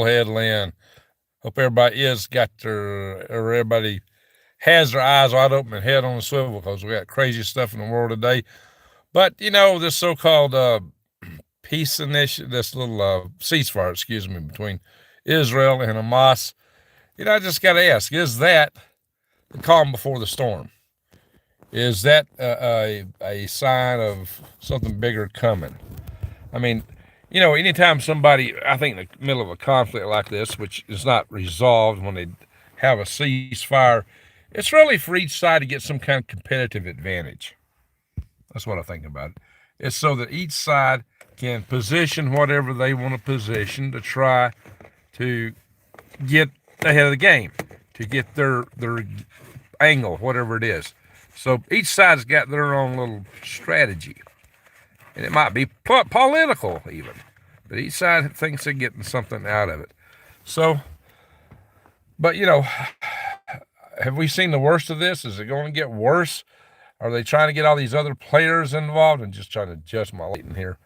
headland. Hope everybody or everybody has their eyes wide open and head on the swivel because we got crazy stuff in the world today. But, this so-called peace initiative, this little ceasefire, between Israel and Hamas, I just got to ask, is that the calm before the storm? Is that a sign of something bigger coming? I mean, anytime somebody, I think in the middle of a conflict like this, which is not resolved when they have a ceasefire, it's really for each side to get some kind of competitive advantage. That's what I think about it. It's so that each side can position whatever they want to position to try to get ahead of the game, to get their angle, whatever it is. So each side's got their own little strategy. And it might be political even. But each side thinks they're getting something out of it. So, but have we seen the worst of this? Is it going to get worse? Are they trying to get all these other players involved? And just trying to adjust my lighting here.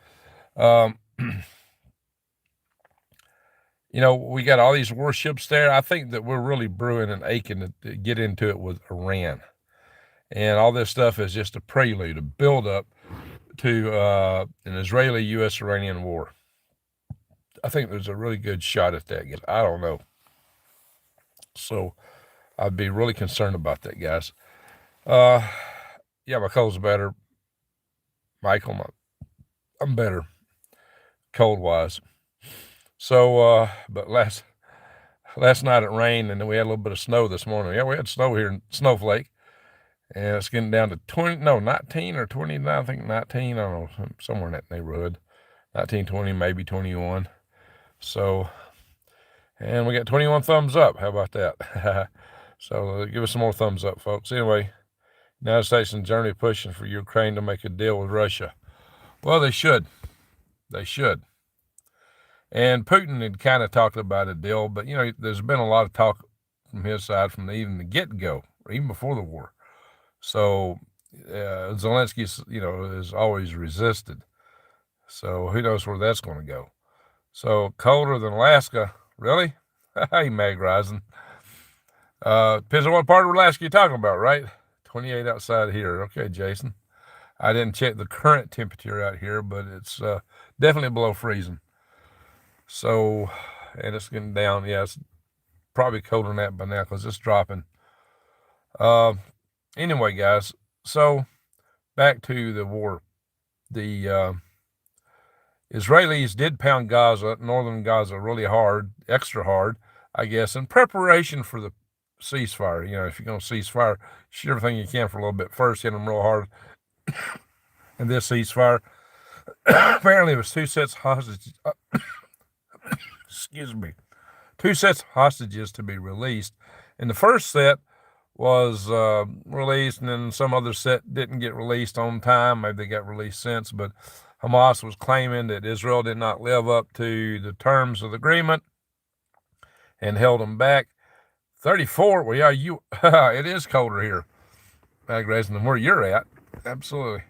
We got all these warships there. I think that we're really brewing and aching to get into it with Iran. And all this stuff is just a prelude, a buildup to an Israeli-U.S. Iranian war. I think there's a really good shot at that. I don't know. So I'd be really concerned about that, guys. Yeah, my cold's better. Michael, I'm better cold-wise. So, but last night it rained, and then we had a little bit of snow this morning. Yeah, we had snow here in Snowflake. And it's getting down to 19 or 29, I think 19, I don't know, somewhere in that neighborhood. 19, 20, maybe 21. So, and we got 21 thumbs up. How about that? So give us some more thumbs up, folks. Anyway, United States and Germany pushing for Ukraine to make a deal with Russia. Well, they should. They should. And Putin had kind of talked about a deal, but, there's been a lot of talk from his side from even the get-go, or even before the war. So Zelensky, has always resisted. So who knows where that's going to go. So colder than Alaska, really? Hey, Mag Rising. Depends on what part of Alaska you're talking about, right? 28 outside here. Okay, Jason. I didn't check the current temperature out here, but it's definitely below freezing. So, and it's getting down. Yeah, it's probably colder than that by now because it's dropping. Anyway, guys, so back to the war. The Israelis did pound Gaza, northern Gaza, really hard, extra hard, I guess, in preparation for the ceasefire. If you're going to ceasefire, shoot everything you can for a little bit first, hit them real hard. And this ceasefire, apparently it was two sets of hostages. Excuse me. Two sets of hostages to be released. And the first set was released, and then some other set didn't get released on time. Maybe they got released since, but Hamas was claiming that Israel did not live up to the terms of the agreement and held them back. 34, well, yeah, it is colder here, than where you're at. Absolutely.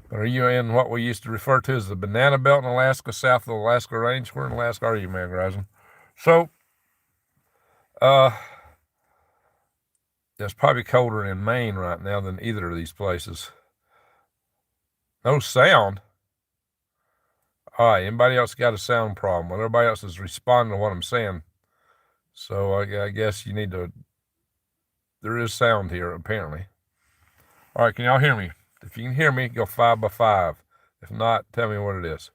But are you in what we used to refer to as the banana belt in Alaska, south of the Alaska Range? Where in Alaska are you, Mag Rising? So, it's probably colder in Maine right now than either of these places. No sound. All right, anybody else got a sound problem? Well, everybody else is responding to what I'm saying. So I guess you need to, there is sound here, apparently. All right, can y'all hear me? If you can hear me, go 5 by 5. If not, tell me what it is.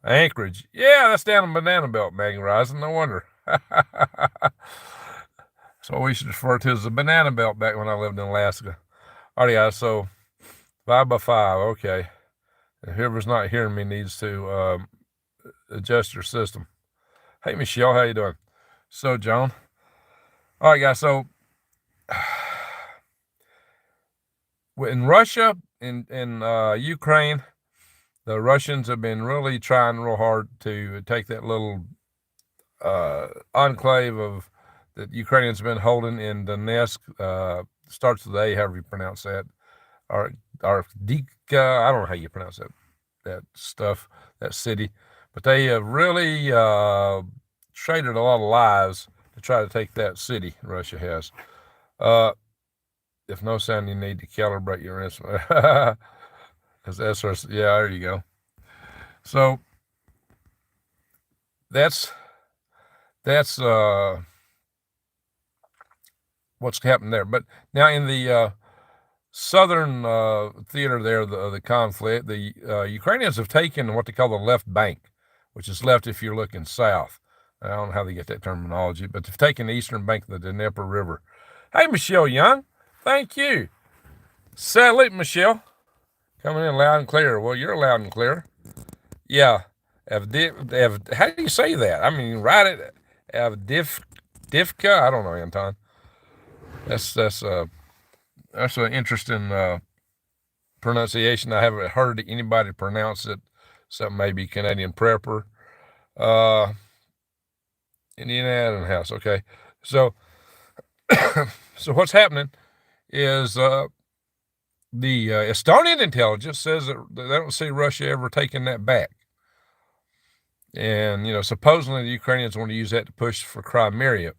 Anchorage. Yeah, that's down in Banana Belt, Mag Rising. No wonder. So we should refer to as the Banana Belt back when I lived in Alaska. All right, guys, so 5 by 5, okay. And whoever's not hearing me needs to adjust your system. Hey, Michelle, how you doing? So, John. All right, guys, so in Russia, in Ukraine, the Russians have been really trying real hard to take that little enclave of that Ukrainians have been holding in Donetsk. Starts with A, however you pronounce that. Dika, I don't know how you pronounce that stuff, that city. But they have really traded a lot of lives to try to take that city. Russia has. If no sound, you need to calibrate your instrument. Because SRC, yeah, there you go. So that's what's happened there. But now in the southern theater there, the conflict, the Ukrainians have taken what they call the left bank, which is left if you're looking south. I don't know how they get that terminology, but they've taken the eastern bank of the Dnieper River. Hey, Michelle Young, thank you. Salute, Michelle. Coming in loud and clear. Well, you're loud and clear. Yeah. How do you say that? I mean, write it. Divka. I don't know, Anton. That's an interesting pronunciation. I haven't heard anybody pronounce it, except maybe Canadian Prepper. Indiana Adam House. Okay, so so what's happening is the Estonian intelligence says that they don't see Russia ever taking that back. And, supposedly the Ukrainians want to use that to push for Crimea.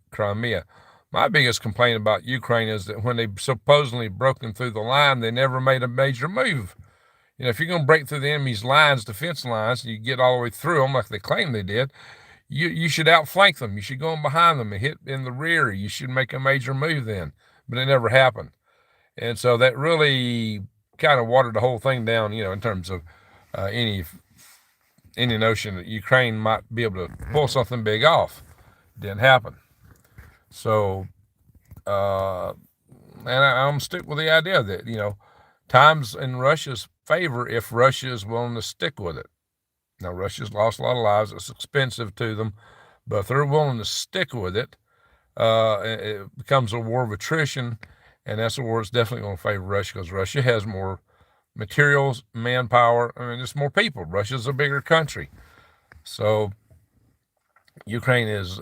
My biggest complaint about Ukraine is that when they supposedly broken through the line, they never made a major move. If you're going to break through the enemy's lines, defense lines, and you get all the way through them like they claim they did, you should outflank them. You should go in behind them and hit in the rear. You should make a major move then. But it never happened. And so that really kind of watered the whole thing down, in terms of any notion that Ukraine might be able to pull something big off. Didn't happen. So, and I'm stick with the idea that, time's in Russia's favor if Russia is willing to stick with it. Now, Russia's lost a lot of lives. It's expensive to them. But if they're willing to stick with it, it becomes a war of attrition. And that's a war that's definitely going to favor Russia because Russia has more materials, manpower. I mean, there's more people. Russia's a bigger country. So Ukraine is,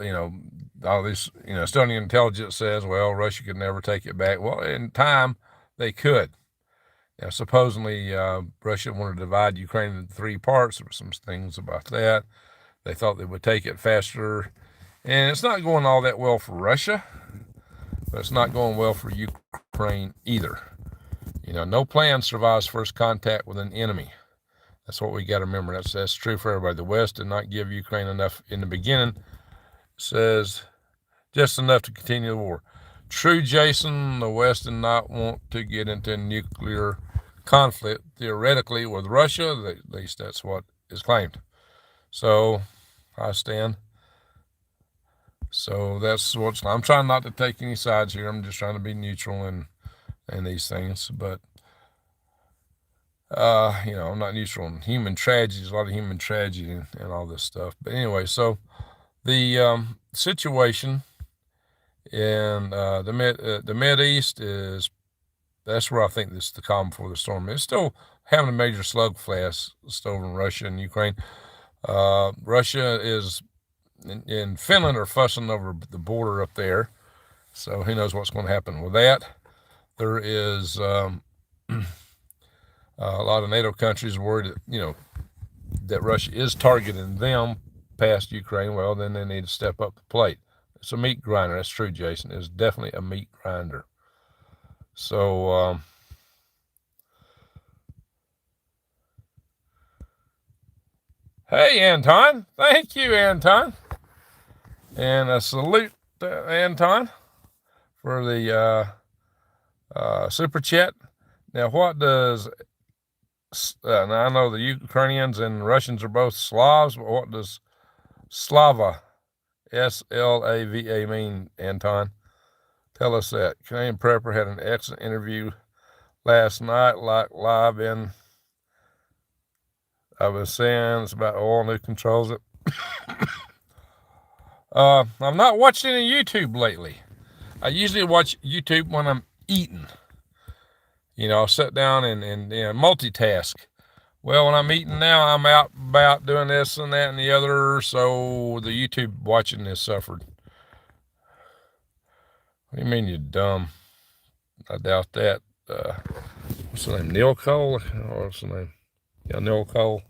all this, Estonian intelligence says, well, Russia could never take it back. Well, in time, they could. Now, supposedly, Russia wanted to divide Ukraine into 3 parts. There were some things about that. They thought they would take it faster. And it's not going all that well for Russia, but it's not going well for Ukraine either. No plan survives first contact with an enemy. That's what we got to remember. That's true for everybody. The West did not give Ukraine enough in the beginning. It says just enough to continue the war. True, Jason, the West did not want to get into nuclear conflict, theoretically, with Russia. At least that's what is claimed. So, I stand. So, that's what's... I'm trying not to take any sides here. I'm just trying to be neutral in these things. But, I'm not neutral in human tragedies. A lot of human tragedy and all this stuff. But anyway, so the situation in the Mideast that's where I think this is the calm before the storm. It's still having a major slugfest over in Russia and Ukraine. Russia is in Finland are fussing over the border up there, so who knows what's going to happen with that. There is a lot of NATO countries worried that that Russia is targeting them past Ukraine. Well, then they need to step up the plate. It's a meat grinder. That's true, Jason. It's definitely a meat grinder. So, hey, Anton. Thank you, Anton. And a salute to Anton for the super chat. Now, what does... now, I know the Ukrainians and Russians are both Slavs, but what does Slava, S-L-A-V-A, mean, Anton? Tell us that. Canadian Prepper had an excellent interview last night, live in, I was saying, it's about oil and who controls it. I've not watched any YouTube lately. I usually watch YouTube when I'm eating. I'll sit down and multitask. Well, when I'm eating now, I'm out about doing this and that and the other, so the YouTube watching has suffered. What do you mean you're dumb? I doubt that. What's the name? Neil Cole? What's the name? Yeah, Neil Cole.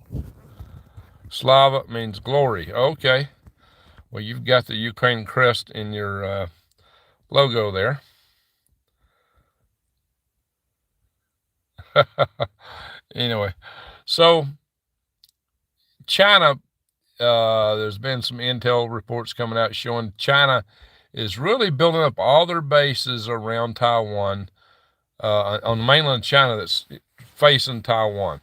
Slava means glory. Okay. Well, you've got the Ukraine crest in your logo there. Anyway, so China, there's been some intel reports coming out showing China is really building up all their bases around Taiwan, on the mainland China that's facing Taiwan.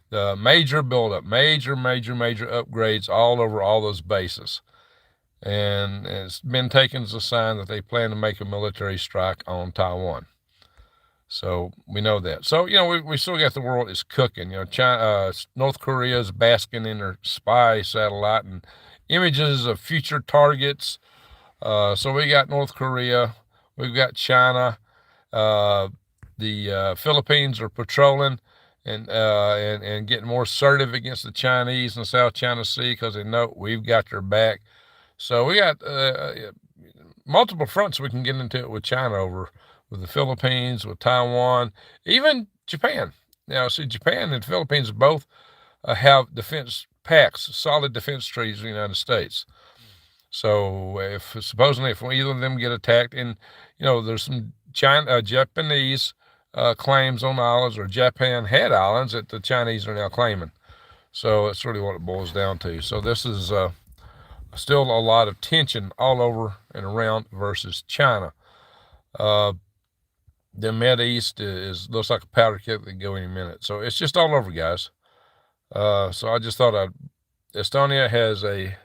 The major buildup, major upgrades all over all those bases. And it's been taken as a sign that they plan to make a military strike on Taiwan. So we know that. So, we still got the world is cooking. China, North Korea is basking in their spy satellite and images of future targets. So we got North Korea, we've got China, the Philippines are patrolling and getting more assertive against the Chinese in the South China Sea because they know we've got their back. So we got multiple fronts we can get into it with China over, with the Philippines, with Taiwan, even Japan. Now, see, Japan and the Philippines both have defense pacts, solid defense treaties with the United States. So if either of them get attacked, and there's some Japanese claims on islands, or Japan had islands that the Chinese are now claiming. So that's really what it boils down to. So this is still a lot of tension all over and around versus China. The Mideast looks like a powder keg that can go any minute. So it's just all over, guys. So I just thought Estonia has a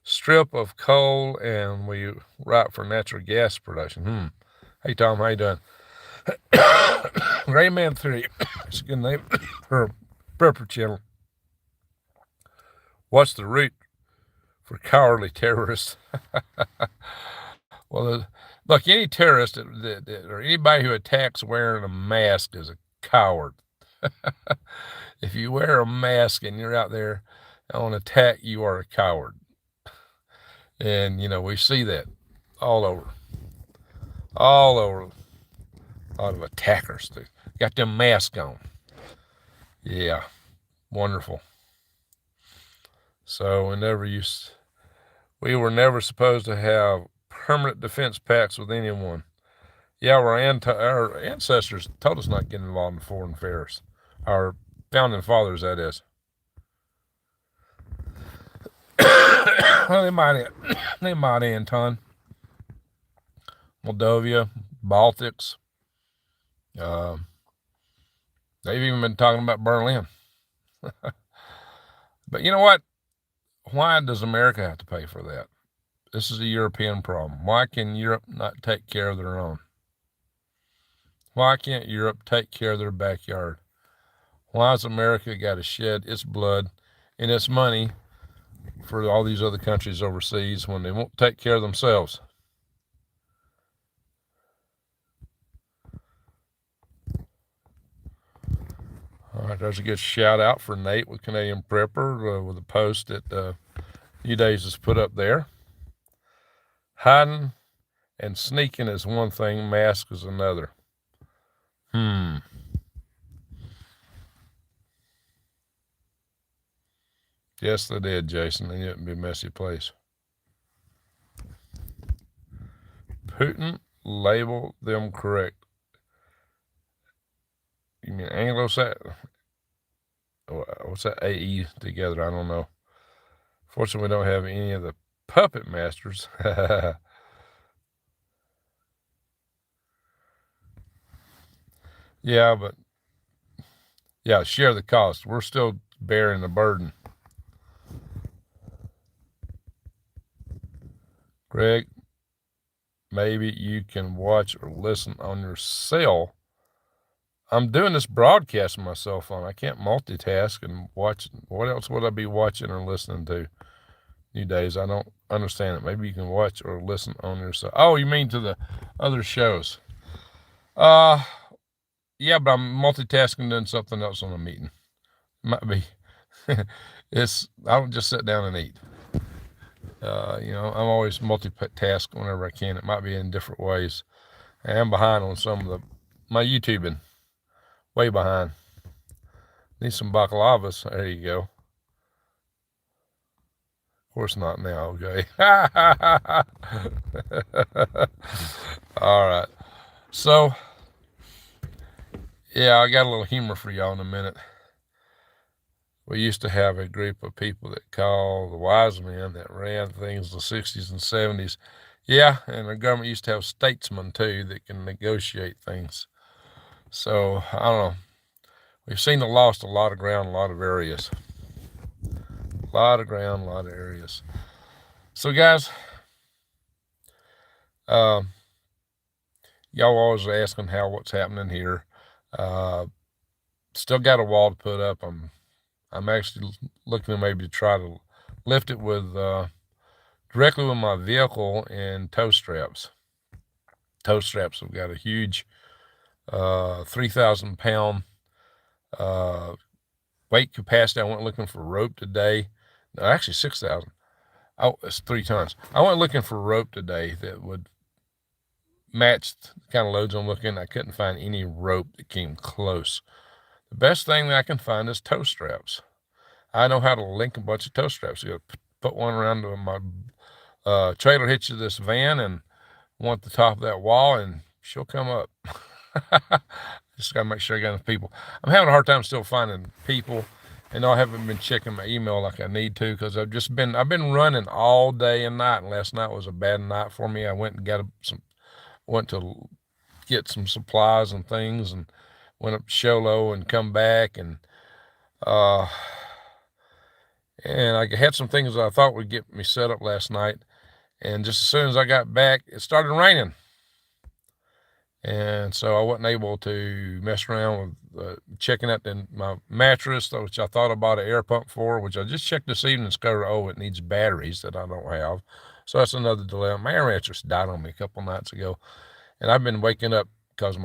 strip of coal, and we route for natural gas production. Hey, Tom, how you doing? Rayman 3, it's a good name for a prepper channel. What's the root for cowardly terrorists? Well, look, any terrorist or anybody who attacks wearing a mask is a coward. If you wear a mask and you're out there on attack, you are a coward. And, we see that all over. A lot of attackers got them masks on. Yeah, wonderful. So we were never supposed to have permanent defense pacts with anyone. Yeah, our ancestors told us not to get involved in foreign affairs. Our founding fathers, that is. Well, they might, Anton. Moldova, Baltics. They've even been talking about Berlin. But you know what? Why does America have to pay for that? This is a European problem. Why can Europe not take care of their own? Why can't Europe take care of their backyard? Why has America got to shed its blood and its money for all these other countries overseas when they won't take care of themselves? All right, there's a good shout out for Nate with Canadian Prepper with a post that New Days has put up there. Hiding and sneaking is one thing, mask is another. Yes, they did, Jason. They didn't be a messy place. Putin labeled them correct. You mean Anglo-Saxon? What's that AE together? I don't know. Fortunately, we don't have any of the puppet masters. Yeah, but share the cost. We're still bearing the burden. Greg, maybe you can watch or listen on your cell. I'm doing this broadcast on my cell phone. I can't multitask and watch. What else would I be watching or listening to? New Days, I don't understand it. Maybe you can watch or listen on your cell. Oh, you mean to the other shows? Yeah, but I'm multitasking doing something else on a meeting. Might be. I don't just sit down and eat. I'm always multitask whenever I can. It might be in different ways. I am behind on some of my YouTubing. Way behind. Need some baklavas. There you go. course not now, okay? All right. So, yeah, I got a little humor for y'all in a minute. We used to have a group of people that called the wise men that ran things in the 60s and 70s. Yeah, and the government used to have statesmen, too, that can negotiate things. So, I don't know. We've seen the lost a lot of ground, a lot of areas. A lot of ground, a lot of areas. So, guys, y'all always asking what's happening here. Still got a wall to put up. I'm actually looking to maybe try to lift it with directly with my vehicle and tow straps. Tow straps have got a huge 3,000 pound weight capacity. I went looking for rope today. No, actually 6,000. Oh, it's 3 tons. I went looking for rope today that would match the kind of loads I'm looking. I couldn't find any rope that came close. The best thing that I can find is tow straps. I know how to link a bunch of tow straps. You got to put one around my trailer hitch of this van and one at the top of that wall, and she'll come up. Just got to make sure I got enough people. I'm having a hard time still finding people, and I haven't been checking my email like I need to because I've been running all day and night, and last night was a bad night for me. I went and went to get some supplies and things, and went up to Sholo and come back, and I had some things that I thought would get me set up last night, and just as soon as I got back, it started raining. And so I wasn't able to mess around with checking out my mattress, which I thought I bought an air pump for, which I just checked this evening and discovered, it needs batteries that I don't have. So that's another delay. My air mattress died on me a couple nights ago, and I've been waking up because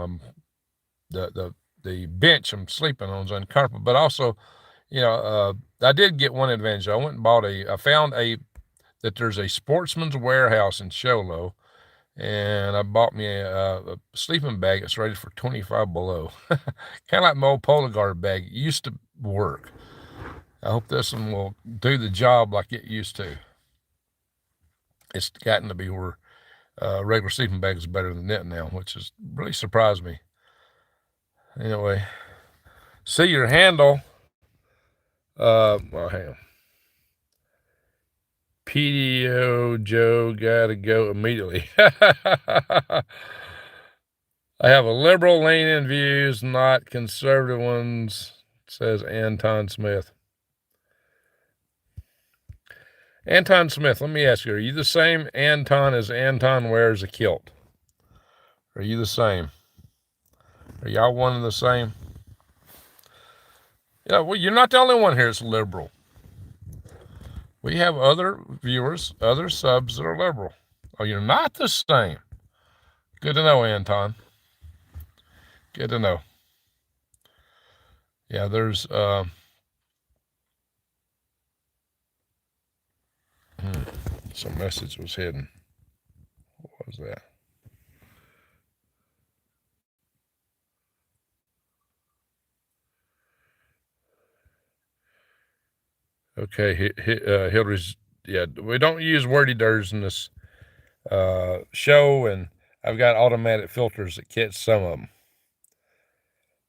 the bench I'm sleeping on is uncomfortable. But also, I did get one advantage. I went and I found that there's a Sportsman's Warehouse in Sholo, and I bought me a sleeping bag that's rated for 25 below. Kind of like my old Polar Guard bag. It used to work. I hope this one will do the job like it used to. It's gotten to be where regular sleeping bag is better than that now, which has really surprised me. Anyway, see your handle. Well, hang on. PDO Joe gotta go immediately. I have a liberal leaning views, not conservative ones, says Anton Smith. Anton Smith, let me ask you, are you the same Anton as Anton wears a kilt? Are you the same? Are y'all one and the same? Yeah, well, you're not the only one here that's liberal. We have other viewers, other subs that are liberal. Oh, you're not the same. Good to know, Anton. Good to know. Yeah, there's some message was hidden. What was that? Okay, Hillary's, yeah, we don't use wordy durs in this show, and I've got automatic filters that catch some of them.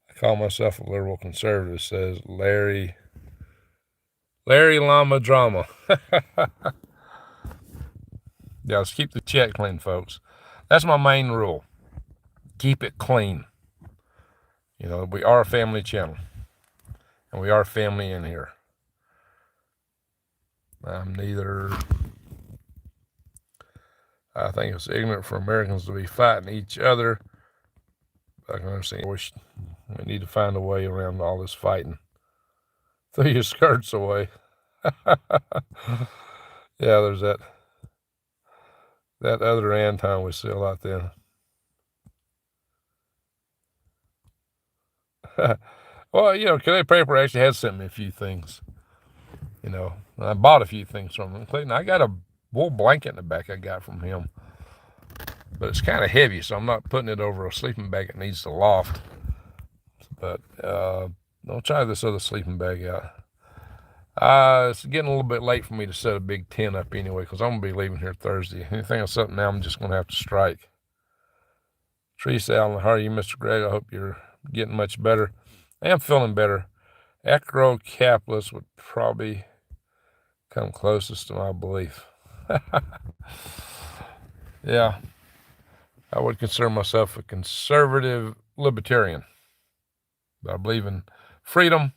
I call myself a liberal conservative, says Larry Llama Drama. Yeah, let's keep the chat clean, folks. That's my main rule. Keep it clean. We are a family channel, and we are family in here. I think it's ignorant for Americans to be fighting each other. I can understand. We need to find a way around all this fighting. Throw your skirts away. Yeah, there's that other Anton we see a lot then. Well, Canadian Paper actually has sent me a few things. I bought a few things from him, including I got a wool blanket in the back I got from him. But it's kind of heavy, so I'm not putting it over a sleeping bag that needs to loft. But I'll try this other sleeping bag out. It's getting a little bit late for me to set a big tent up anyway, because I'm going to be leaving here Thursday. Anything else up now, I'm just going to have to strike. Teresa Allen, how are you, Mr. Greg? I hope you're getting much better. I am feeling better. Acrocapitalist would probably come closest to my belief. Yeah, I would consider myself a conservative libertarian. But I believe in freedom,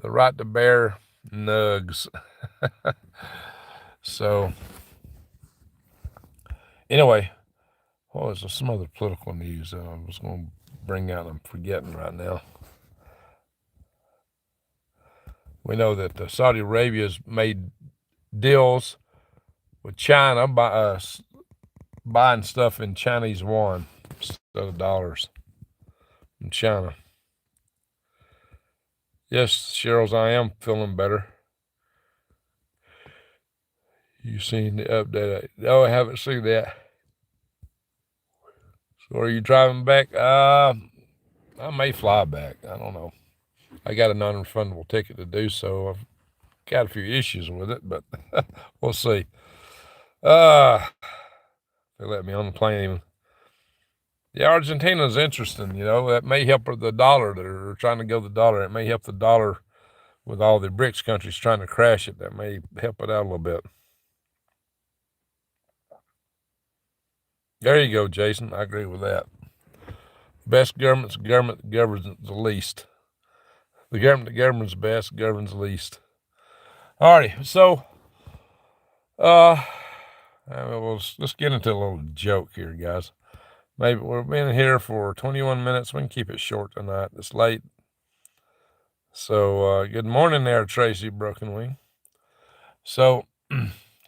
the right to bear nugs. So, anyway, what was some other political news that I was going to bring out? I'm forgetting right now. We know that Saudi Arabia's made deals with China by buying stuff in Chinese yuan instead of dollars in China. Yes, Cheryl's, I am feeling better. You seen the update? No, I haven't seen that. So are you driving back? I may fly back. I don't know. I got a non-refundable ticket to do so. I've got a few issues with it, but we'll see. They let me on the plane even. Yeah, Argentina's interesting. That may help the dollar. They're trying to go the dollar. It may help the dollar with all the BRICS countries trying to crash it. That may help it out a little bit. There you go, Jason. I agree with that. The best government's the government that governs the least. The government that governs best governs least. Alrighty, so let's get into a little joke here, guys. Maybe we've been here for 21 minutes. We can keep it short tonight. It's late. So good morning there, Tracy Broken Wing. So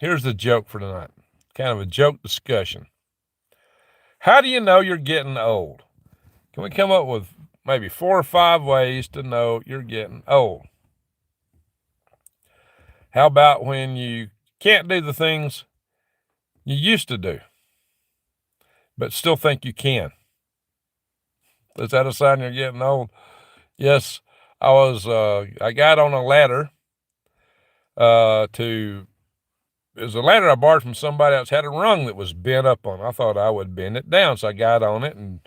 here's the joke for tonight. Kind of a joke discussion. How do you know you're getting old? Can we come up with maybe 4 or 5 ways to know you're getting old? How about when you can't do the things you used to do, but still think you can? Is that a sign you're getting old? Yes, I got on a ladder it was a ladder I borrowed from somebody else, had a rung that was bent up on. I thought I would bend it down, so I got on it and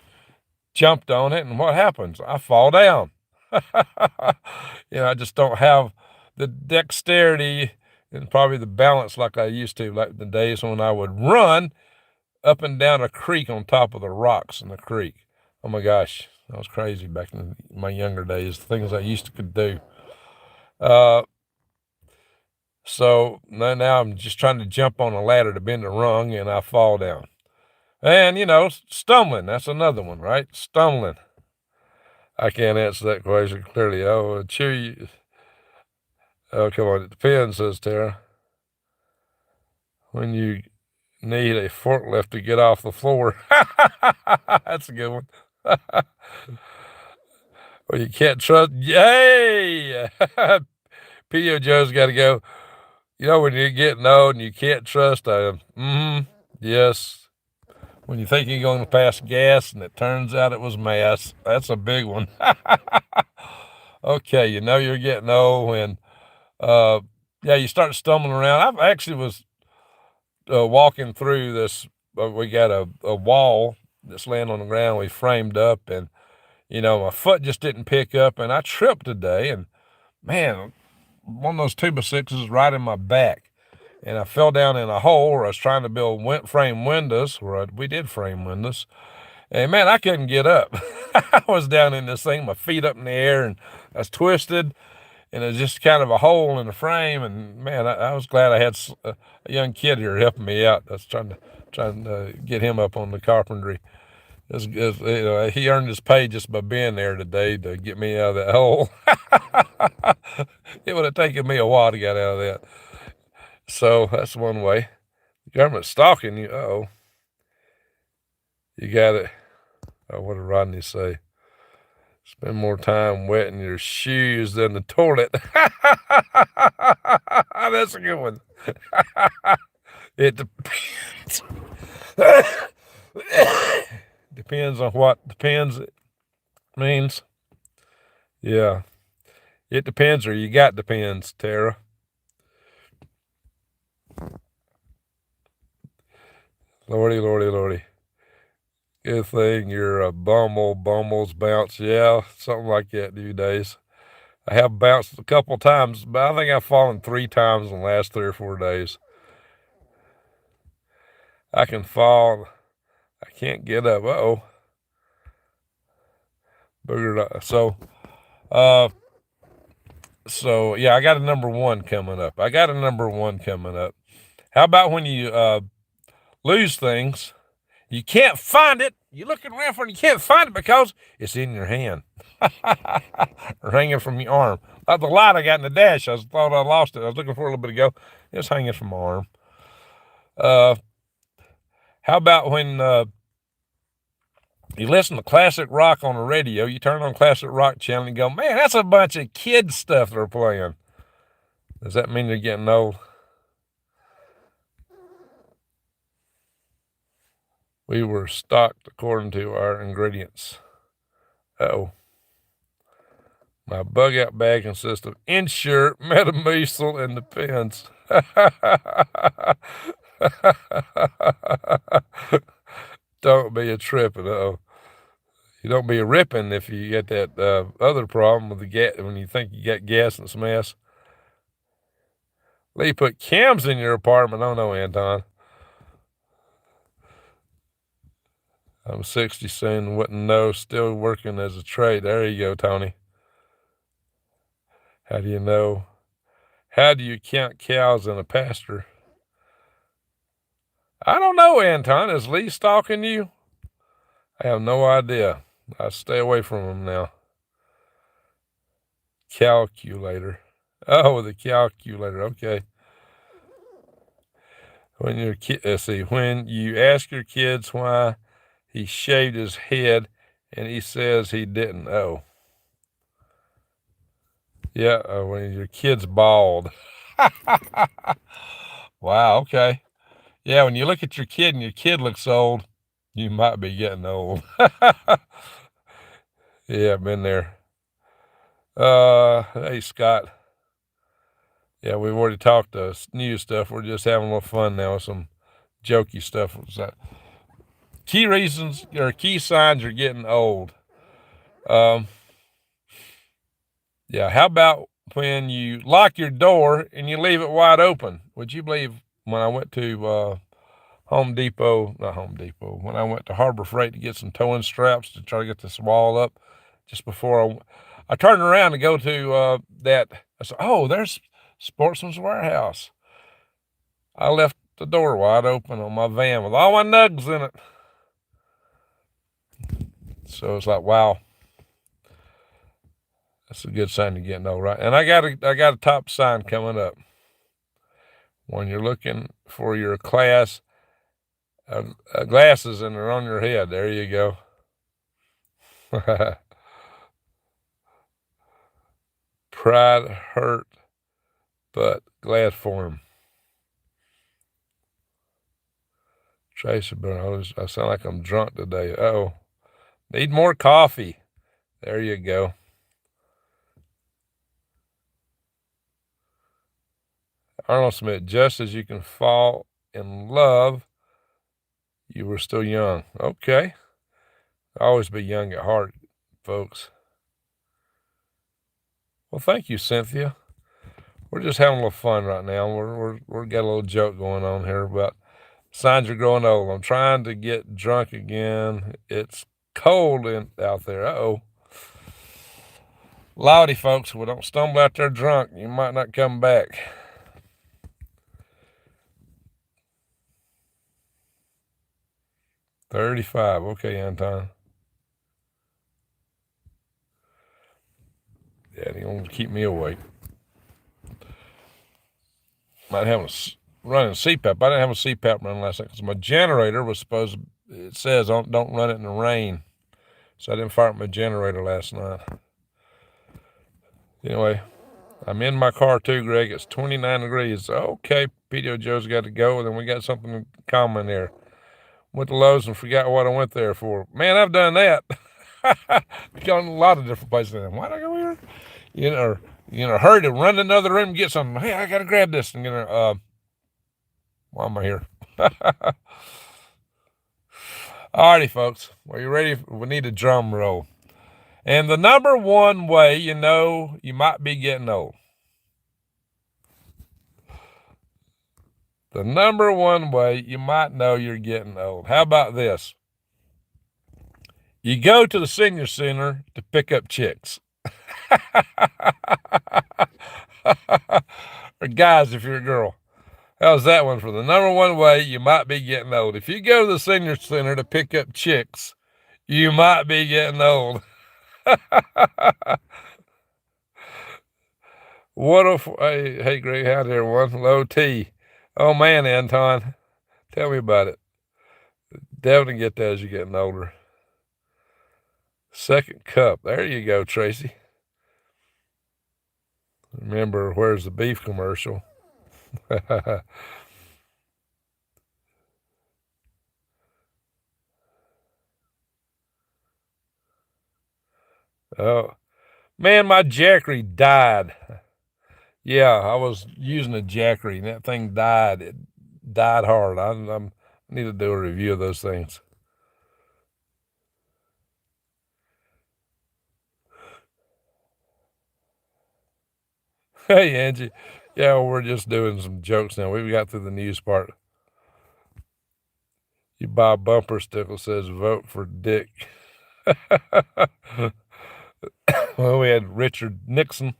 jumped on it, and what happens? I fall down. I just don't have the dexterity and probably the balance like I used to, like the days when I would run up and down a creek on top of the rocks in the creek. Oh my gosh, that was crazy back in my younger days, the things I used to could do. So now I'm just trying to jump on a ladder to bend a rung, and I fall down. And, stumbling, that's another one, right? Stumbling. I can't answer that question clearly. Oh, Chewy. Oh, come on. It depends, says Tara. When you need a forklift to get off the floor. That's a good one. Well, you can't trust. Yay! P.O. Joe's got to go. When you're getting old and you can't trust yes. When you think you're going to pass gas and it turns out it was mass. That's a big one. Okay, you're getting old when, you start stumbling around. I actually was walking through this. We got a wall that's laying on the ground. We framed up, and my foot just didn't pick up, and I tripped today. And man, one of those 2x6s right in my back, and I fell down in a hole where I was trying to build frame windows. We did frame windows, and man, I couldn't get up. I was down in this thing, my feet up in the air, and I was twisted. And it was just kind of a hole in the frame, and man, I was glad I had a young kid here helping me out. I was trying to get him up on the carpentry. He earned his pay just by being there today to get me out of that hole. It would have taken me a while to get out of that. So that's one way. The government's stalking you. Uh-oh. You got it. Oh, what did Rodney say? Spend more time wetting your shoes than the toilet. That's a good one. It depends. Depends on what depends it means. Yeah. It depends, or you got depends, Tara. Lordy, lordy, lordy. Good thing you're a bumbles bounce. Yeah, something like that these days. I have bounced a couple times, but I think I've fallen 3 times in the last 3 or 4 days. I can fall. I can't get up. Uh-oh. Boogered up. So yeah, I got a number one coming up. How about when you lose things, you can't find it. You're looking around for it, you can't find it because it's in your hand. Or hanging from your arm. Like the light I got in the dash, I thought I lost it. I was looking for it a little bit ago. It's hanging from my arm. How about when you listen to classic rock on the radio, you turn on classic rock channel and go, man, that's a bunch of kid stuff they're playing. Does that mean they're getting old? We were stocked according to our ingredients. Uh-oh. My bug out bag consists of Ensure, Metamucil, and Depends. Don't be a tripping. Uh-oh. You don't be a ripping if you get that other problem with the gas when you think you got gas and some ass. Lee put cams in your apartment. Oh no, Anton. I'm 60 soon, wouldn't know, still working as a trade. There you go, Tony. How do you know? How do you count cows in a pasture? I don't know, Anton. Is Lee stalking you? I have no idea. I stay away from him now. Calculator. Oh, the calculator. Okay. When you ask your kids why he shaved his head and he says he didn't. Oh. Yeah, when your kid's bald. Wow, okay. Yeah, when you look at your kid and your kid looks old, you might be getting old. Yeah, I've been there. Hey, Scott. Yeah, we've already talked news stuff. We're just having a little fun now with some jokey stuff. Key reasons or key signs you're getting old. Yeah, how about when you lock your door and you leave it wide open? Would you believe when I went to Home Depot, not Home Depot, when I went to Harbor Freight to get some towing straps to try to get this wall up, just before I turned around to go to that, I said, oh, there's Sportsman's Warehouse. I left the door wide open on my van with all my nugs in it. So it's like, wow, that's a good sign to get old, right? And I got a top sign coming up. When you're looking for your class glasses and they're on your head, there you go. Pride hurt, but glad for him. Tracy, I sound like I'm drunk today. Oh, need more coffee. There you go. Arnold Smith, just as you can fall in love, you were still young. Okay. Always be young at heart, folks. Well, thank you, Cynthia. We're just having a little fun right now. We're got a little joke going on here about signs you're growing old. I'm trying to get drunk again. It's cold out there. Uh-oh. Loudy, folks, we don't stumble out there drunk. You might not come back. $35. Okay, Anton. Yeah, they gonna keep me awake. Might have running CPAP. I didn't have a CPAP run last night because my generator was supposed to, it says don't run it in the rain. So I didn't fire up my generator last night. Anyway, I'm in my car too, Greg. It's 29 degrees. Okay, PDO Joe's got to go. And then we got something in common there. Went to Lowe's and forgot what I went there for. Man, I've done that. Gone a lot of different places. Why'd I go here? hurry to run to another room and get something. Hey, I gotta grab this. And why am I here? Alrighty, folks. Are you ready? We need a drum roll. And the number one way you know you might be getting old. The number one way you might know you're getting old. How about this? You go to the senior center to pick up chicks. Or guys, if you're a girl. How's that one for the number one way you might be getting old? If you go to the senior center to pick up chicks, you might be getting old. What if, hey, Greg, howdy, everyone. Low T. Oh, man, Anton. Tell me about it. Definitely get that as you're getting older. Second cup. There you go, Tracy. Remember, where's the beef commercial? Oh, man, my Jackery died. Yeah, I was using a Jackery, and that thing died. It died hard. I need to do a review of those things. Hey, Angie. Yeah, we're just doing some jokes now. We've got through the news part. You buy a bumper sticker, says vote for Dick. Well, we had Richard Nixon.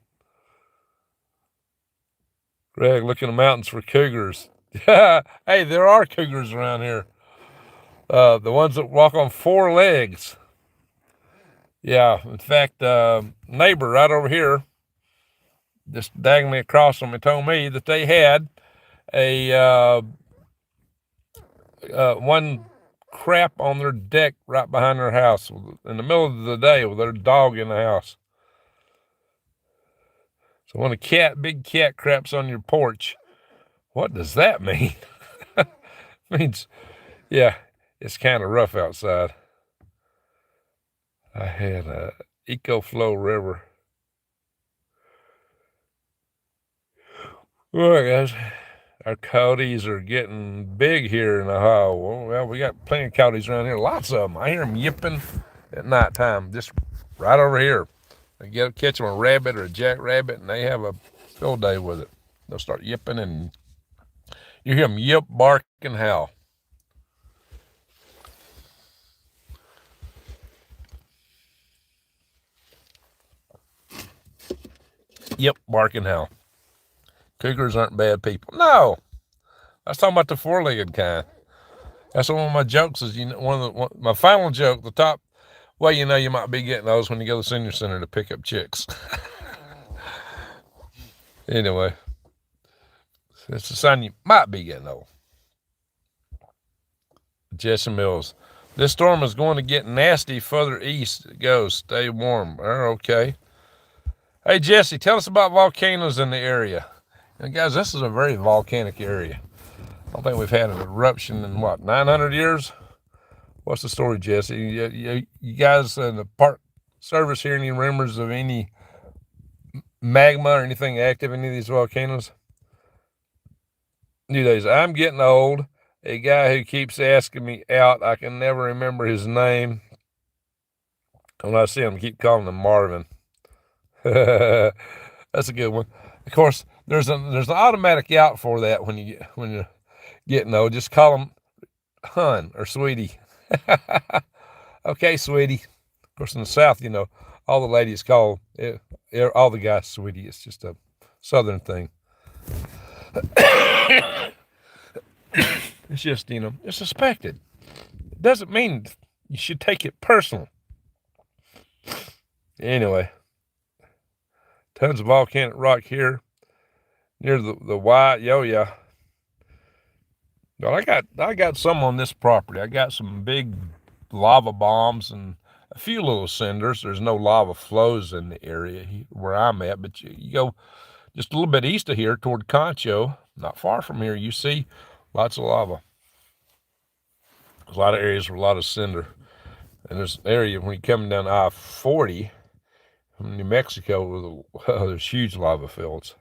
Greg, look in the mountains for cougars. Hey, there are cougars around here. The ones that walk on four legs. Yeah, in fact, neighbor right over here, just diagonally across from me, told me that they had a one crap on their deck right behind their house in the middle of the day with their dog in the house. So when a big cat craps on your porch, what does that mean? Means, yeah, it's kind of rough outside. I had a EcoFlow River. All right, guys. Our coyotes are getting big here in Ohio. Well, we got plenty of coyotes around here. Lots of them. I hear them yipping at nighttime, just right over here. They catch them a rabbit or a jackrabbit, and they have a field day with it. They'll start yipping, and you hear them yip, bark, and howl. Yip, bark, and howl. Cougars aren't bad people. No, I was talking about the four-legged kind. That's one of my jokes. Is my final joke. The top way you know you might be getting those when you go to the senior center to pick up chicks. Anyway, it's a sign you might be getting old. Jesse Mills. This storm is going to get nasty further east it goes. Stay warm. Okay. Hey, Jesse, tell us about volcanoes in the area. And guys, this is a very volcanic area. I don't think we've had an eruption in, 900 years? What's the story, Jesse? You guys in the Park Service hear any rumors of any magma or anything active in any of these volcanoes? New days. I'm getting old. A guy who keeps asking me out. I can never remember his name. When I see him, I keep calling him Marvin. That's a good one. Of course, there's an automatic out for that when you're getting old. Just call him Hun or Sweetie. Okay, Sweetie. Of course, in the South, all the ladies call all the guys Sweetie. It's just a Southern thing. It's just, it's suspected. It doesn't mean you should take it personal. Anyway, tons of volcanic rock here near the Y. Yeah. Well, I got some on this property. I got some big lava bombs and a few little cinders. There's no lava flows in the area where I'm at, but you go just a little bit east of here toward Concho, not far from here, you see lots of lava. There's a lot of areas with a lot of cinder. And there's an area when you're coming down I-40, From New Mexico, there's huge lava fields.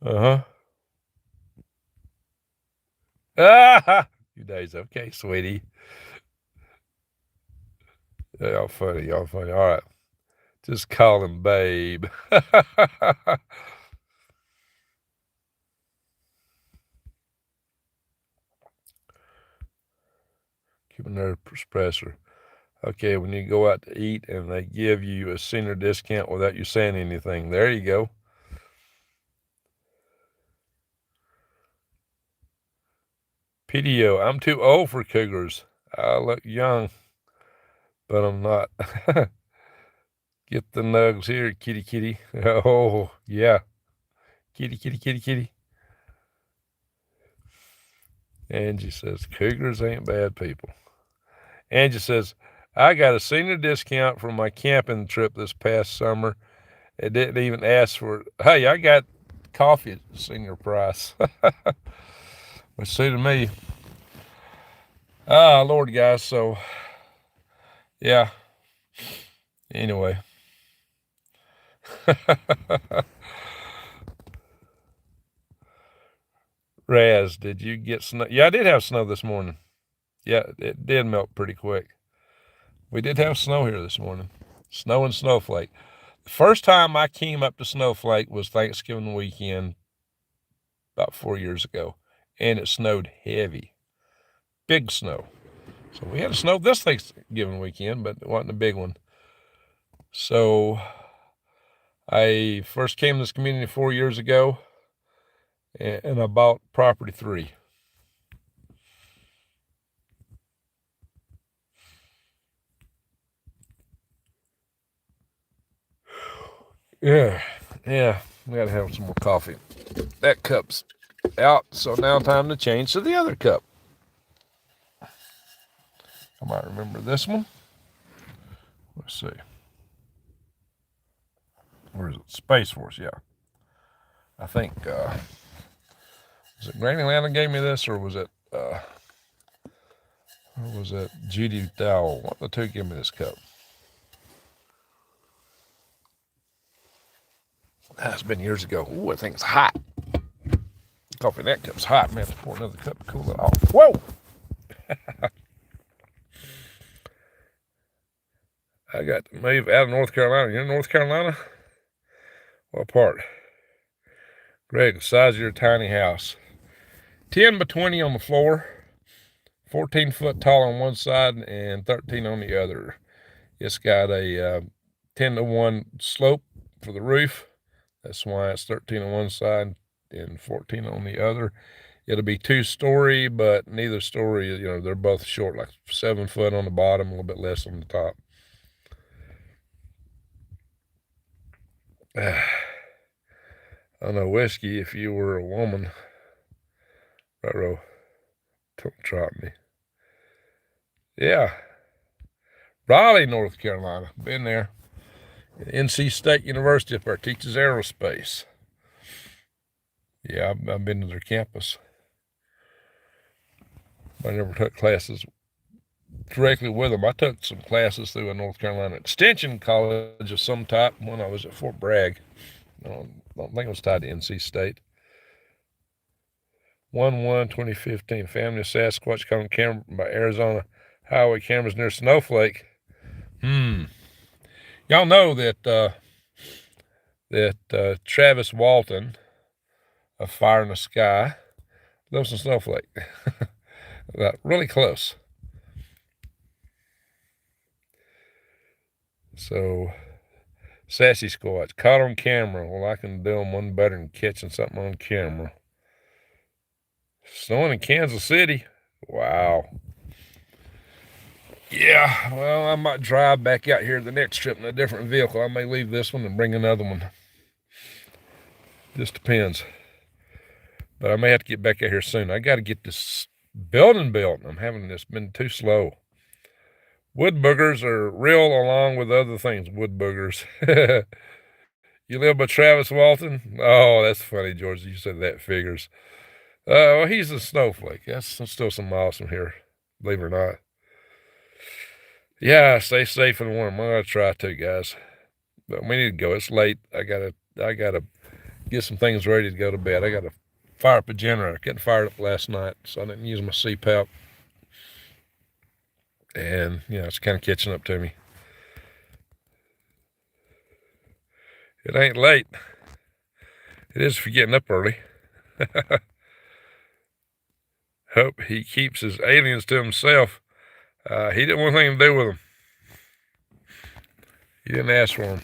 Uh-huh. Ah! You days, okay, sweetie. Y'all funny, y'all funny. All right. Just call him babe. Keep another espresso. Okay, when you go out to eat and they give you a senior discount without you saying anything. There you go. PDO, I'm too old for cougars. I look young, but I'm not. Get the nugs here, kitty kitty. Oh, yeah. Kitty, kitty, kitty, kitty. Angie says, cougars ain't bad people. Angie says, I got a senior discount from my camping trip this past summer. It didn't even ask for it. Hey, I got coffee at senior price. Which suited me. Lord, guys. So, yeah. Anyway. Raz, did you get snow? Yeah, I did have snow this morning. Yeah, it did melt pretty quick. We did have snow here this morning. Snow and snowflake. The first time I came up to Snowflake was Thanksgiving weekend about 4 years ago, and it snowed heavy. Big snow. So we had snow this Thanksgiving weekend, but it wasn't a big one. So I first came to this community 4 years ago, and I bought property 3. Yeah, we gotta have some more coffee. That cup's out, so now time to change to the other cup. I might remember this one. Let's see. Where is it? Space Force, yeah. I think, was it Granny Lana gave me this, or was it Judy Dowell? One of the two gave me this cup. That's been years ago. Ooh, I think it's hot. Coffee in that cup's hot. Man, have to pour another cup to cool it off. Whoa! I got to move out of North Carolina. You're in North Carolina? What part? Greg, the size of your tiny house. 10 by 20 on the floor. 14 foot tall on one side and 13 on the other. It's got a 10 to 1 slope for the roof. That's why it's 13 on one side and 14 on the other. It'll be 2-story, but neither story, they're both short, like 7 foot on the bottom, a little bit less on the top. I don't know, Whiskey, if you were a woman, don't trot me. Yeah. Raleigh, North Carolina. Been there. NC State University up there teaches aerospace. Yeah, I've been to their campus. I never took classes directly with them. I took some classes through a North Carolina Extension College of some type when I was at Fort Bragg. I don't think it was tied to NC State. 1/1/2015. Family of Sasquatch caught on camera by Arizona highway cameras near Snowflake. Y'all know that Travis Walton of Fire in the Sky lives in Snowflake. Really close. So, Sassy Squatch caught on camera. Well, I can do them one better than catching something on camera. Snowing in Kansas City. Wow. Yeah, well, I might drive back out here the next trip in a different vehicle. I may leave this one and bring another one. Just depends. But I may have to get back out here soon. I got to get this building built. I'm having this been too slow. Wood boogers are real along with other things. Wood boogers. You live by Travis Walton? Oh, that's funny, George. You said that figures. Well, he's a snowflake. That's still some miles from here, believe it or not. Yeah, stay safe and warm. I'm gonna try to, guys. But we need to go. It's late. I gotta get some things ready to go to bed. I gotta fire up a generator. I couldn't fire it up last night, so I didn't use my CPAP. And it's kind of catching up to me. It ain't late. It is for getting up early. Hope he keeps his aliens to himself. He didn't want anything to do with them. He didn't ask for them.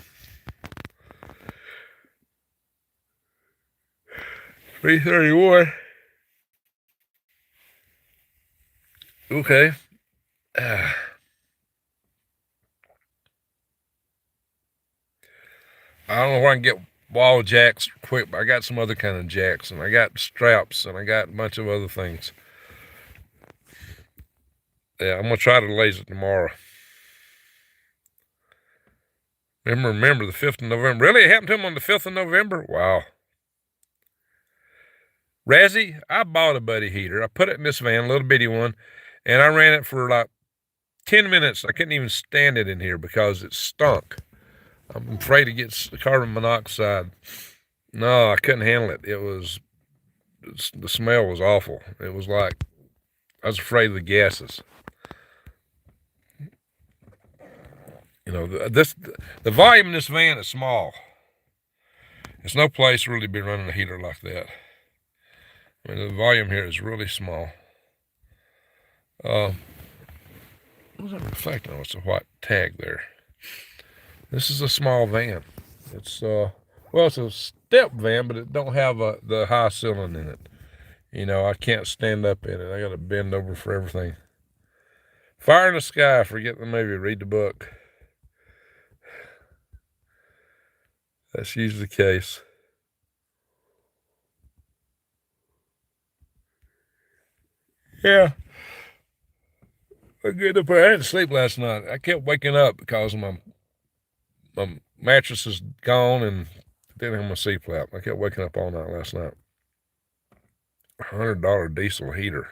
3:31. Okay. I don't know where I can get wall jacks quick, but I got some other kind of jacks, and I got straps, and I got a bunch of other things. Yeah, I'm gonna try to laser tomorrow. Remember the 5th of November. Really, it happened to him on the 5th of November? Wow. Razzie, I bought a buddy heater. I put it in this van, a little bitty one, and I ran it for like 10 minutes. I couldn't even stand it in here because it stunk. I'm afraid to get carbon monoxide. No, I couldn't handle it. The smell was awful. It was like, I was afraid of the gases. The volume in this van is small. There's no place really to be running a heater like that. I mean, the volume here is really small. What was that reflecting on? It's a white tag there. This is a small van. It's it's a step van, but it don't have the high ceiling in it. I can't stand up in it. I got to bend over for everything. Fire in the Sky. Forget the movie. Read the book. That's usually the case. Yeah. I didn't sleep last night. I kept waking up because my mattress is gone and didn't have my CPAP. I kept waking up all night last night. $100 diesel heater.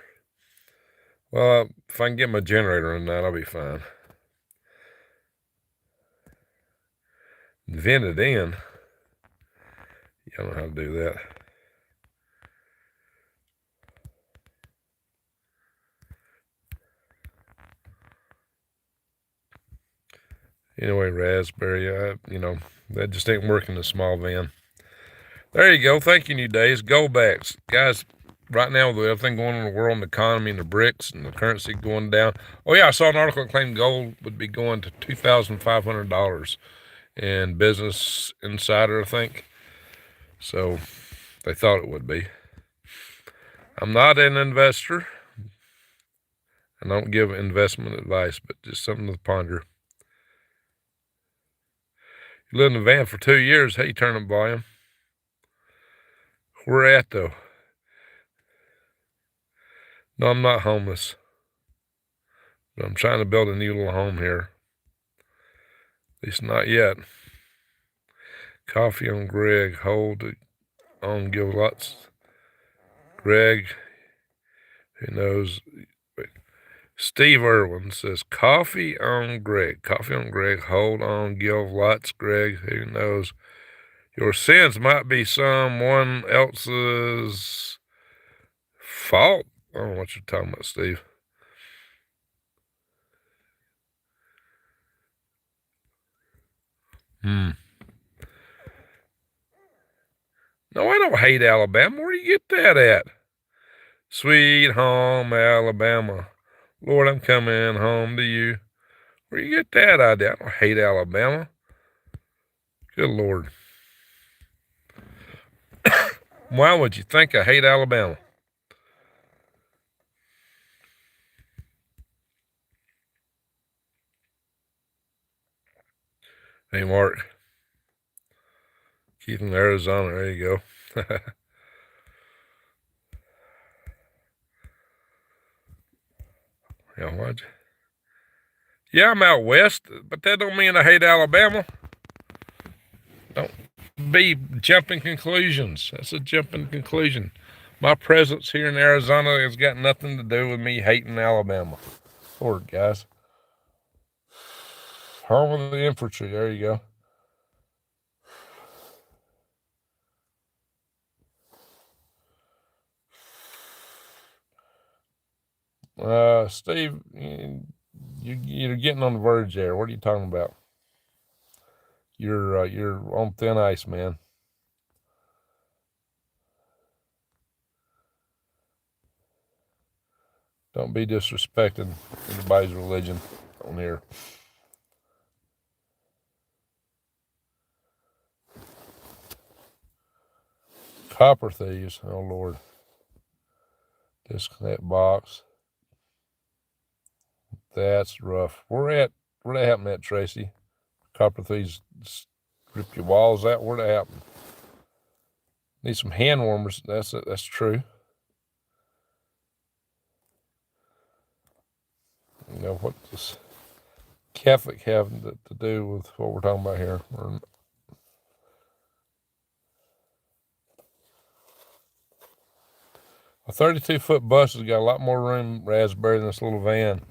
Well, if I can get my generator in that, I'll be fine. Vent it in. I don't know how to do that. Anyway, Raspberry, that just ain't working in a small van. There you go. Thank you, New Days. Goldbacks. Guys, right now with everything going on in the world and the economy and the BRICS and the currency going down. Oh, yeah, I saw an article that claimed gold would be going to $2,500 in Business Insider, I think. So they thought it would be. I'm not an investor. I don't give investment advice, but just something to ponder. You live in a van for 2 years. Hey, turn up volume. Where at, though? No, I'm not homeless. But I'm trying to build a new little home here. At least not yet. Coffee on Greg. Hold on, give lots. Greg, who knows? Steve Irwin says, coffee on Greg. Coffee on Greg. Hold on, give lots, Greg. Who knows? Your sins might be someone else's fault. I don't know what you're talking about, Steve. No, I don't hate Alabama. Where do you get that at? Sweet home, Alabama. Lord, I'm coming home to you. Where you get that idea? I don't hate Alabama. Good Lord. Why would you think I hate Alabama? Hey, Mark. Keith in Arizona. There you go. Yeah, why'd you? Yeah, I'm out west, but that don't mean I hate Alabama. Don't be jumping conclusions. That's a jumping conclusion. My presence here in Arizona has got nothing to do with me hating Alabama. Lord, guys. Home of the infantry. There you go. Steve, you're getting on the verge there. What are you talking about? You're on thin ice, man. Don't be disrespecting anybody's religion on here. Copper thieves. Oh, Lord. Disconnect box. That's rough. Where that happened at, Tracy? Copper thieves rip your walls out. Where'd that happen? Need some hand warmers. That's true. You know, what does Catholic have to do with what we're talking about here? A 32-foot bus has got a lot more room, Raspberry, than this little van.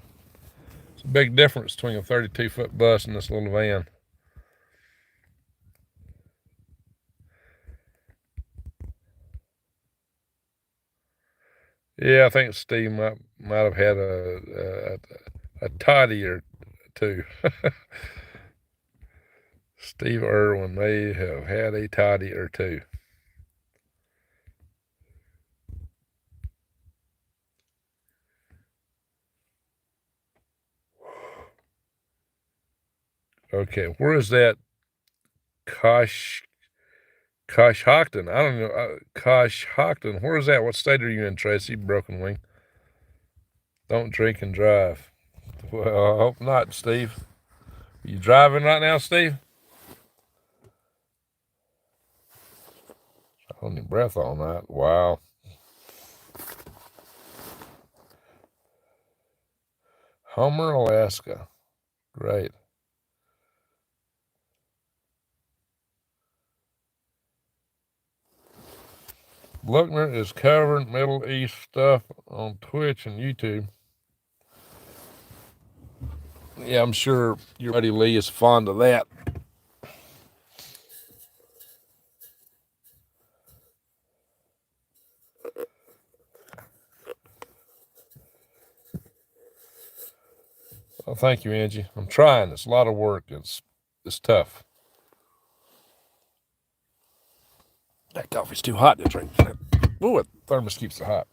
It's a big difference between a 32-foot bus and this little van. Yeah, I think Steve might have had a toddy or two. Steve Irwin may have had a toddy or two. Okay, where is that? Coshocton. I don't know. Coshocton. Where is that? What state are you in, Tracy? Broken Wing. Don't drink and drive. Well, I hope not, Steve. Are you driving right now, Steve? Holding your breath all night. Wow. Homer, Alaska. Great. Luckner is covering Middle East stuff on Twitch and YouTube. Yeah, I'm sure your buddy Lee is fond of that. Well, thank you, Angie. I'm trying. It's a lot of work. It's tough. That coffee's too hot to drink. Ooh, it thermos keeps it hot.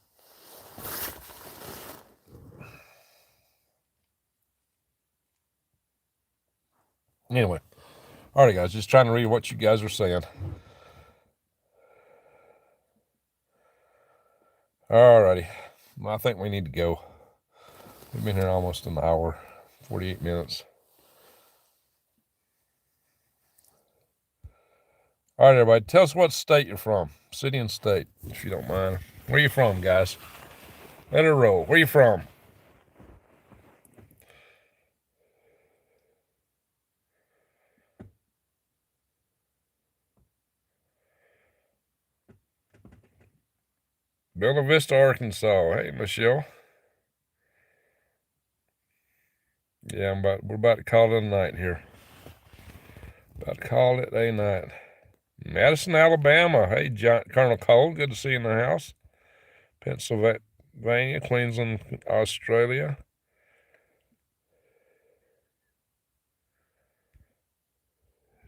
Anyway, all right, guys, just trying to read what you guys are saying. All righty. Well, I think we need to go. We've been here almost an hour, 48 minutes. All right, everybody, tell us what state you're from. City and state, if you don't mind. Where you from, guys? Let it roll. Where you from? Bella Vista, Arkansas. Hey, Michelle. Yeah, we're about to call it a night here. About to call it a night. Madison, Alabama. Hey, Colonel Cole. Good to see you in the house. Pennsylvania, Queensland, Australia.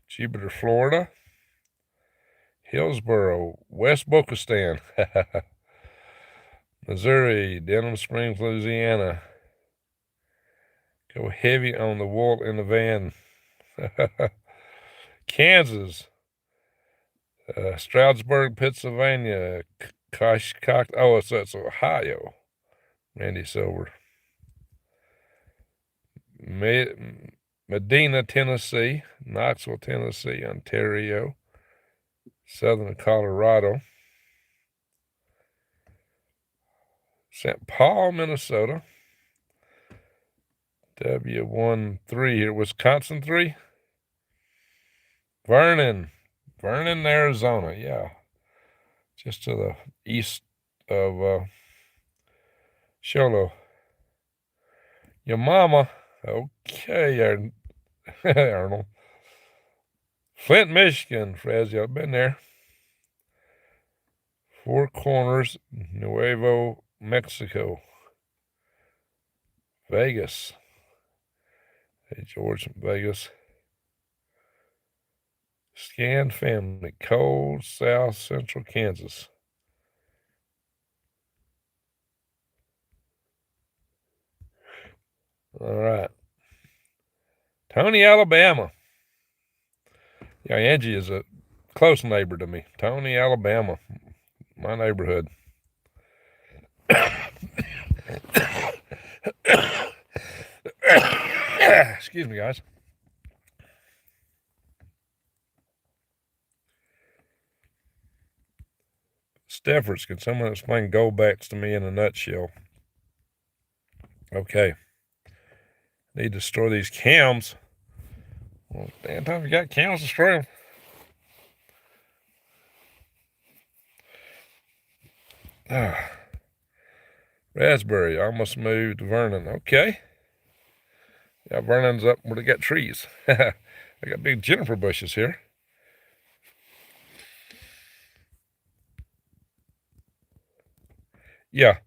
Jupiter, Florida. Hillsboro, West Bocastan. Missouri, Denham Springs, Louisiana. Go heavy on the wool in the van. Kansas. Stroudsburg, Pennsylvania. Oh, so it's Ohio. Randy Silver. Medina, Tennessee. Knoxville, Tennessee. Ontario. Southern Colorado. St. Paul, Minnesota. W1-3 here. Wisconsin 3. Vernon, Arizona. Yeah. Just to the east of Sholo. Your mama. Okay. Arnold. Flint, Michigan, Frazio, I've been there. Four Corners, Nuevo Mexico. Vegas. Hey, George, Vegas. Scan family, cold South Central Kansas. All right. Tony, Alabama. Yeah, Angie is a close neighbor to me. Tony, Alabama, my neighborhood. Excuse me, guys. Steffords, can someone explain goldbacks to me in a nutshell? Okay. Need to store these cams. Well, damn time you got cams, destroy them. Raspberry, almost moved to Vernon. Okay. Yeah, Vernon's up where they got trees. I got big juniper bushes here. Yeah.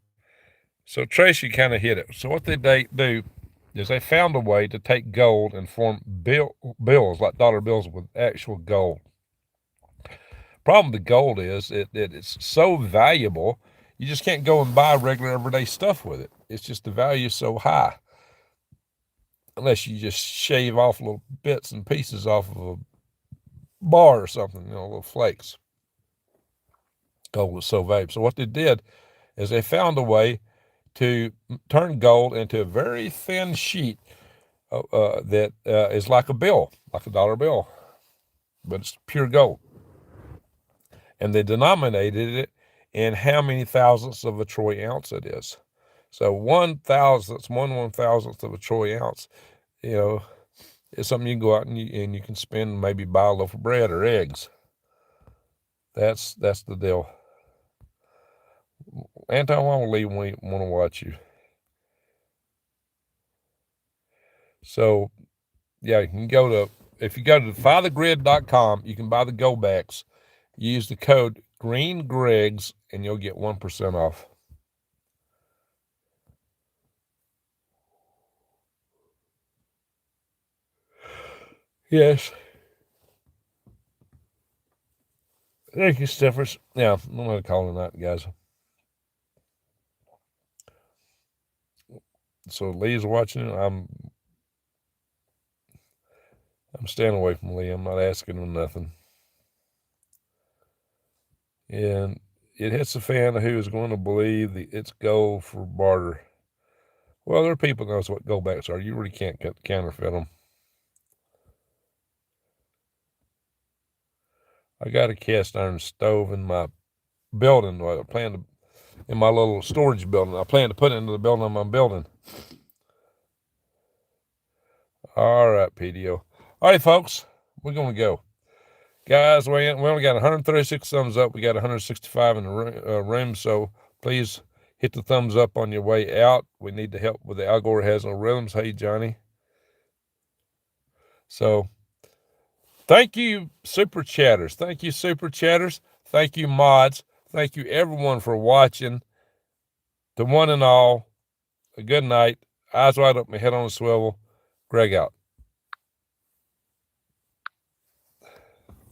So Tracy kind of hit it. So what did they do is they found a way to take gold and form bills, like dollar bills with actual gold. Problem with gold is it's so valuable, you just can't go and buy regular everyday stuff with it. It's just the value is so high. Unless you just shave off little bits and pieces off of a bar or something, little flakes. Gold is so valuable. So what they did is they found a way to turn gold into a very thin sheet that is like a bill, like a dollar bill, but it's pure gold. And they denominated it in how many thousandths of a troy ounce it is. So 1/1000th of a troy ounce, is something you can go out and you can spend, maybe buy a loaf of bread or eggs. That's the deal. Anton, why don't we want to watch you? So, yeah, you can if you go to defythegrid.com, you can buy the go backs. Use the code GreenGregs and you'll get 1% off. Yes. Thank you, Steffers. Yeah, I'm going to call it that, guys. So Lee's watching it. I'm staying away from Lee. I'm not asking him nothing. And it hits a fan who is going to believe it's gold for barter. Well, there are people that knows what goldbacks are. You really can't counterfeit them. I got a cast iron stove in my building. I plan to, in my little storage building. I plan to put it into the building I'm building. All right, PDO. All right, folks, we're going to go. Guys, we only got 136 thumbs up. We got 165 in the room, so please hit the thumbs up on your way out. We need the help with the Al Gore Has No Rhythms. Hey, Johnny. So, thank you, Super Chatters. Thank you, Super Chatters. Thank you, mods. Thank you, everyone, for watching. To one and all, a good night. Eyes wide open, head on a swivel. Greg out.